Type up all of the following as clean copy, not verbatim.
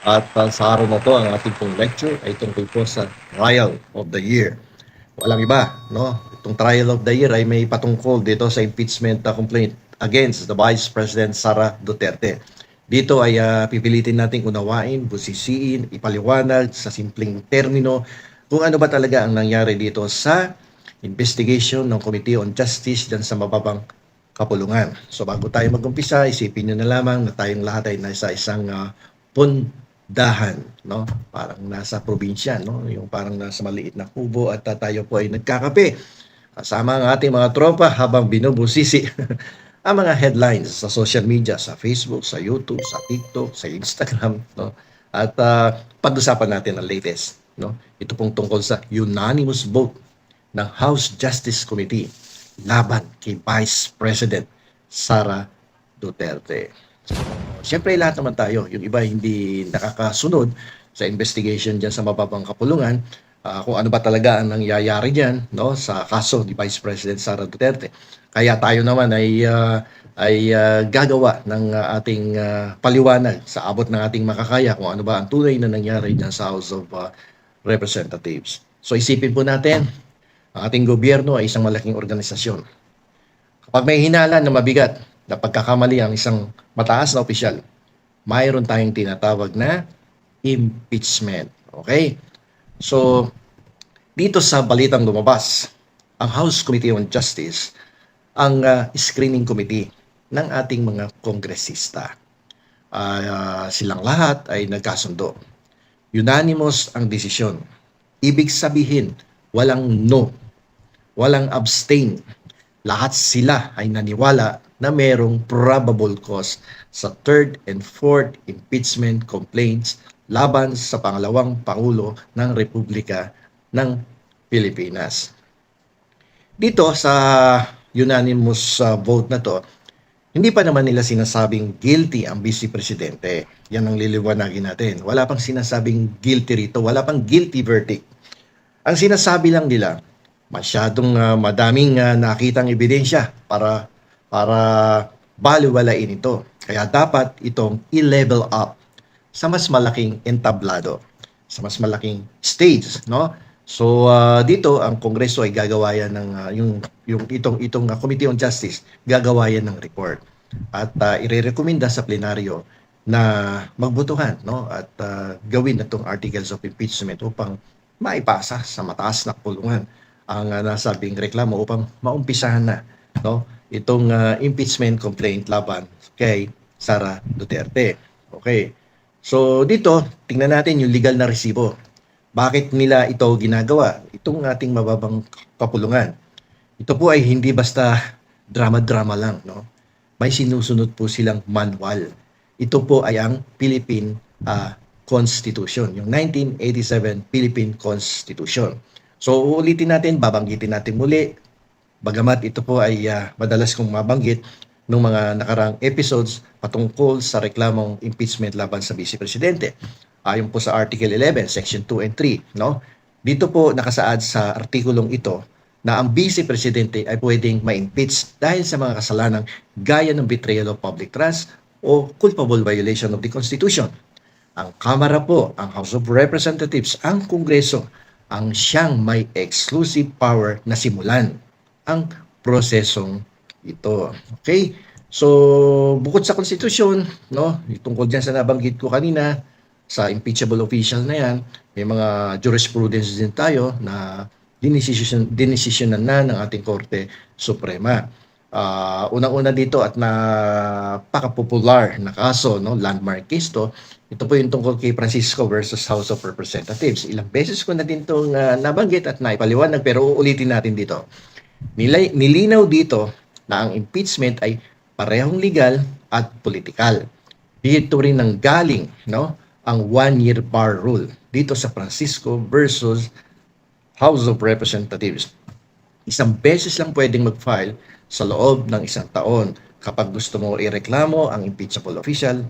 At sa araw na to, ang ating pong lecture ay tungkol po sa Trial of the Year. Walang iba, no? Itong Trial of the Year ay may patungkol dito sa impeachment complaint against the Vice President Sara Duterte. Dito ay pipilitin nating unawain, busisiin, ipaliwanag sa simpleng termino kung ano ba talaga ang nangyari dito sa investigation ng Committee on Justice dyan sa mababang kapulungan. So bago tayo mag-umpisa, isipin nyo na lamang na tayong lahat ay nasa isang pundahan, no? Parang nasa probinsya, no? Yung parang nasa maliit na kubo at tayo po ay nagkakape. Kasama ang ating mga tropa habang binubusisi ang mga headlines sa social media, sa Facebook, sa YouTube, sa TikTok, sa Instagram, no? At pag-usapan natin ang latest, no? Ito pong tungkol sa unanimous vote ng House Justice Committee laban kay Vice President Sara Duterte. So, siyempre lahat naman tayo, yung iba hindi nakakasunod sa investigation dyan sa mababang kapulungan, kung ano ba talaga ang nangyayari dyan, no, sa kaso ni Vice President Sara Duterte. Kaya tayo naman ay gagawa ng ating paliwanag sa abot ng ating makakaya kung ano ba ang tunay na nangyari dyan sa House of Representatives. So isipin po natin, ang ating gobyerno ay isang malaking organisasyon. Kapag may hinala na mabigat na pagkakamali ang isang mataas na opisyal, mayroon tayong tinatawag na impeachment. Okay? So, dito sa balitang lumabas, ang House Committee on Justice, ang screening committee ng ating mga kongresista. Silang lahat ay nagkasundo. Unanimous ang desisyon. Ibig sabihin, walang no, walang abstain. Lahat sila ay naniwala na merong probable cause sa third and fourth impeachment complaints laban sa pangalawang Pangulo ng Republika ng Pilipinas. Dito sa unanimous vote na to, hindi pa naman nila sinasabing guilty ang Vice Presidente. Yan ang liliwanagin natin. Wala pang sinasabing guilty rito, wala pang guilty verdict. Ang sinasabi lang nila, masyadong madaming nakitang ebidensya para baliwalain ito. Kaya dapat itong i-level up sa mas malaking entablado, sa mas malaking stage, no? So dito ang Kongreso ay gagawa yan ng itong Committee on Justice, gagawa yan ng report at irerekomenda sa plenaryo na magbotohan, no? At gawin na itong articles of impeachment upang maipasa sa mataas na kulungan ang nasabing reklamo upang maumpisahan na, no, itong impeachment complaint laban kay Sara Duterte. Okay. So dito, tingnan natin yung legal na resibo. Bakit nila ito ginagawa? Itong ating mababang kapulungan. Ito po ay hindi basta drama-drama lang, no? May sinusunod po silang manual. Ito po ay ang Philippine Constitution, yung 1987 Philippine Constitution. So uulitin natin, babanggitin natin muli, bagamat ito po ay madalas kong mabanggit ng mga nakarang episodes patungkol sa reklamong impeachment laban sa Vice Presidente. Ayon po sa Article 11, Section 2 and 3, no? Dito po nakasaad sa artikulong ito na ang Vice Presidente ay pwedeng ma-impeach dahil sa mga kasalanang gaya ng betrayal of public trust o culpable violation of the Constitution. Ang Kamara po, ang House of Representatives, ang Kongreso, ang siyang may exclusive power na simulan ang prosesong ito. Okay? So, bukod sa konstitusyon, no, tungkol dyan sa nabanggit ko kanina, sa impeachable official na yan, may mga jurisprudence din tayo na dinesisyonan na ng ating Korte Suprema. Unang-una dito at napaka-popular na kaso, no, landmark case to, ito po yung tungkol kay Francisco versus House of Representatives. Ilang beses ko na din itong nabanggit at naipaliwanag pero uulitin natin dito. Nilinaw dito na ang impeachment ay parehong legal at politikal. Dito rin nang galing, no, ang one-year bar rule dito sa Francisco versus House of Representatives. Isang beses lang pwedeng mag-file sa loob ng isang taon. Kapag gusto mo ireklamo ang impeachable official,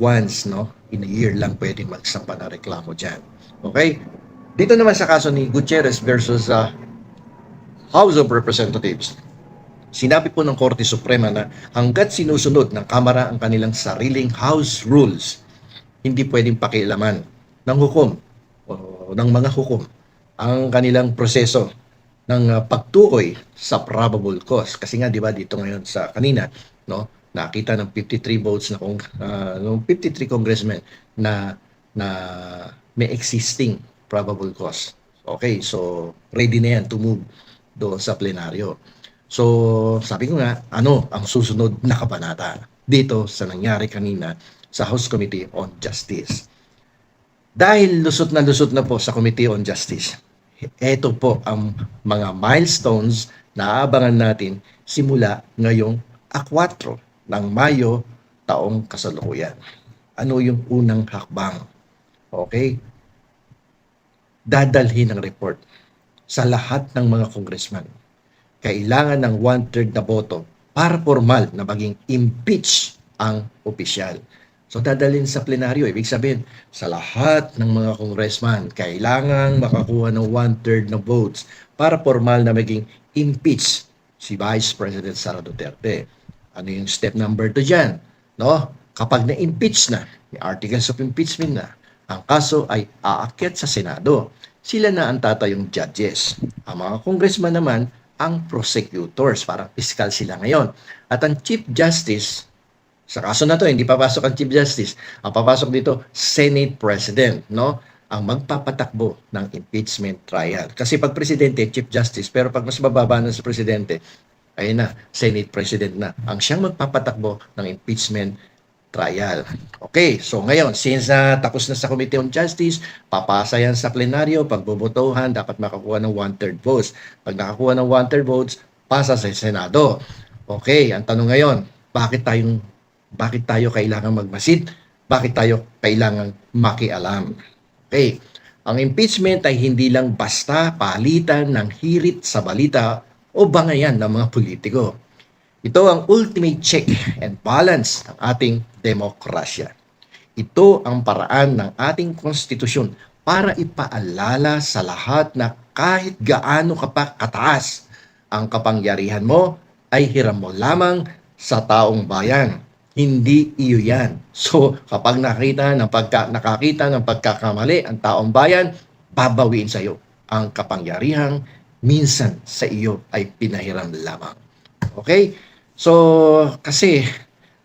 once, no, in a year lang pwedeng magsampa ng reklamo dyan. Okay? Dito naman sa kaso ni Gutierrez versus House of Representatives, sinabi po ng Korte Suprema na hanggat sinusunod ng Kamara ang kanilang sariling House rules, hindi pwedeng pakialaman ng hukom o ng mga hukom ang kanilang proseso ng pagtukoy sa probable cause. Kasi nga 'di ba dito ngayon sa kanina, no, nakita ng 53 votes na ng 53 congressmen na na may existing probable cause. Okay, so ready na yan to move doon sa plenaryo. So, sabi ko nga, ano ang susunod na kabanata dito sa nangyari kanina sa House Committee on Justice. Dahil lusot na po sa Committee on Justice, ito po ang mga milestones na aabangan natin simula ngayong A4 ng Mayo taong kasalukuyan. Ano yung unang hakbang? Okay? Dadalhin ang report sa lahat ng mga congressman. Kailangan ng 1/3 na boto para formal na maging impeach ang opisyal. So dadalhin sa plenaryo, ibig sabihin, sa lahat ng mga congressman, kailangan makakuha ng 1/3 na votes para formal na maging impeach si Vice President Sara Duterte. Ano yung step number 2 dyan? No? Kapag na-impeach na, may articles of impeachment na, ang kaso ay aakyat sa Senado. Sila na ang tatayong judges. Ang mga congressman naman, ang prosecutors, parang fiscal sila ngayon. At ang Chief Justice, sa kaso na to, hindi papasok ang Chief Justice. Ang papasok dito, Senate President, no? Ang magpapatakbo ng impeachment trial. Kasi pag Presidente, Chief Justice, pero pag mas bababa na sa Presidente, ayun na, Senate President na. Ang siyang magpapatakbo ng impeachment trial. Okay, so ngayon, since tapos na sa Committee on Justice, papasa yan sa plenaryo, pagbobotohan, dapat makakuha ng 1/3 votes. Pag nakakuha ng 1/3 votes, pasa sa Senado. Okay, ang tanong ngayon, bakit tayo kailangan magmasid? Bakit tayo kailangan makialam? Okay, ang impeachment ay hindi lang basta palitan ng hirit sa balita o bangayan ng mga politiko. Ito ang ultimate check and balance ng ating demokrasya. Ito ang paraan ng ating konstitusyon para ipaalala sa lahat na kahit gaano ka pa kataas, ang kapangyarihan mo ay hiram mo lamang sa taong bayan. Hindi iyo yan. So, kapag nakakita ng pagkakamali ang taong bayan, babawiin sa iyo ang kapangyarihang minsan sa iyo ay pinahiram lamang. Okay? So, kasi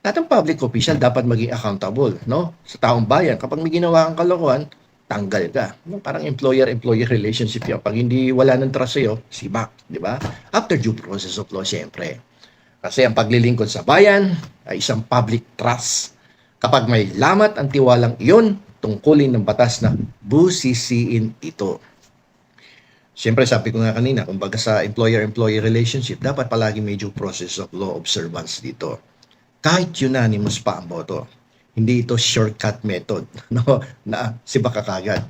lahat ng public official dapat maging accountable, no? Sa taong bayan, kapag may ginawa kang kalokohan, tanggal ka. No? Parang employer-employee relationship yan. Pag hindi wala ng trust sa'yo, sibak, di ba? After due process of law, syempre. Kasi ang paglilingkod sa bayan ay isang public trust. Kapag may lamat ang tiwalang iyon, tungkulin ng batas na busisiin ito. Siyempre, sabi ko nga kanina, kumbaga sa employer-employee relationship, dapat palagi may due process of law observance dito. Kahit unanimous pa ang boto. Hindi ito shortcut method, no? Na sibak ka kagad.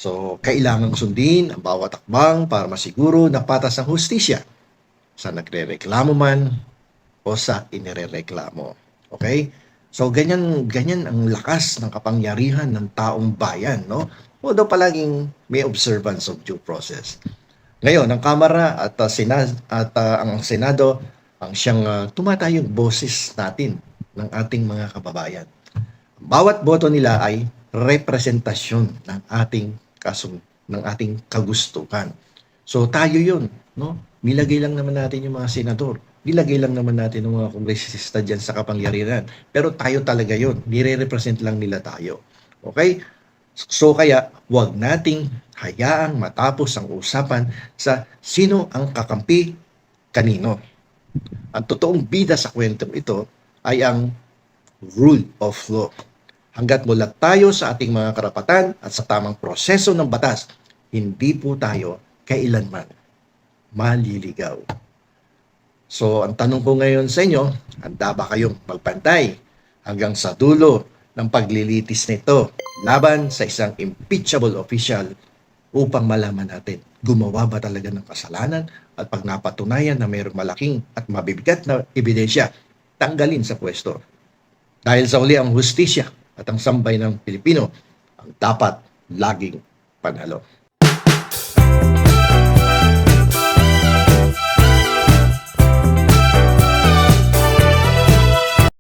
So, kailangang sundin ang bawat akbang para masiguro na patas ang hustisya sa nagrereklamo man o sa inirereklamo. Okay? So, ganyan ang lakas ng kapangyarihan ng taong bayan, no? Although palaging may observance of due process. Ngayon, ang Kamara at ang Senado ang siyang tumatayong boses natin ng ating mga kababayan. Bawat boto nila ay representasyon ng ng ating kagustuhan. So tayo 'yun, no? Nilagay lang naman natin yung mga senador. Nilagay lang naman natin yung mga kongresista diyan sa kapangyarihan. Pero tayo talaga 'yun. Nire-represent lang nila tayo. Okay? So kaya, huwag nating hayaang matapos ang usapan sa sino ang kakampi kanino. Ang totoong bida sa kwentong ito ay ang rule of law. Hanggat mulat tayo sa ating mga karapatan at sa tamang proseso ng batas, hindi po tayo kailanman maliligaw. So, ang tanong ko ngayon sa inyo, handa ba kayong magpantay hanggang sa dulo ng paglilitis nito laban sa isang impeachable official upang malaman natin gumawa ba talaga ng kasalanan at pag napatunayan na mayroong malaking at mabibigat na ebidensya, tanggalin sa pwesto. Dahil sa uli ang hustisya at ang sambay ng Pilipino ang dapat laging panalo.